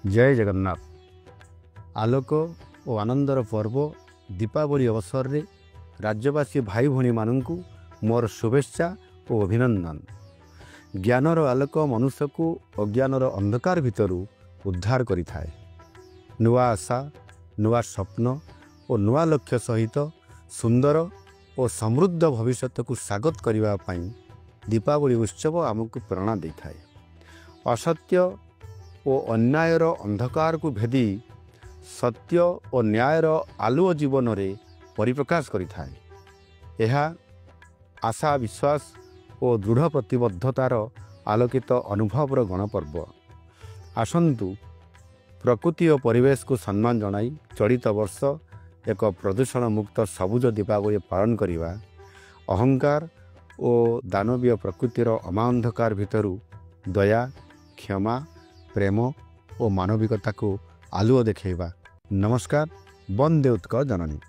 जय जगन्नाथ। आलोक और आनंदर पर्व दीपावली अवसर रे राज्यवासी भाई भौणी मानू मोर शुभेच्छा और अभिनंदन। ज्ञानर आलोक मनुष्य को अज्ञानर अंधकार भितरु उद्धार करिथाए। नुआ आशा, नुआ स्वप्न और नुआ लक्ष्य सहित सुंदर और समृद्ध भविष्य को स्वागत करने दीपावली उत्सव आमको प्रेरणा देइथाए। असत्य और अन्यायर अंधकार को भेदी सत्य और न्यायर आलुओ जीवन रे परिप्रकाश करिथाए। यह आशा, विश्वास और दृढ़ प्रतिबद्धतार आलोकित अनुभवर गणपर्व। आसंतु प्रकृति और परिवेश को सम्मान जनाई चलित वर्ष एक प्रदूषण मुक्त सबुज दीपावली पालन करवा अहंकार और दानवीय प्रकृतिर अमांधकार भितरु दया, क्षमा, प्रेम और मानविकता को आलुओ देखा। नमस्कार। वंदे उत्कल जननी।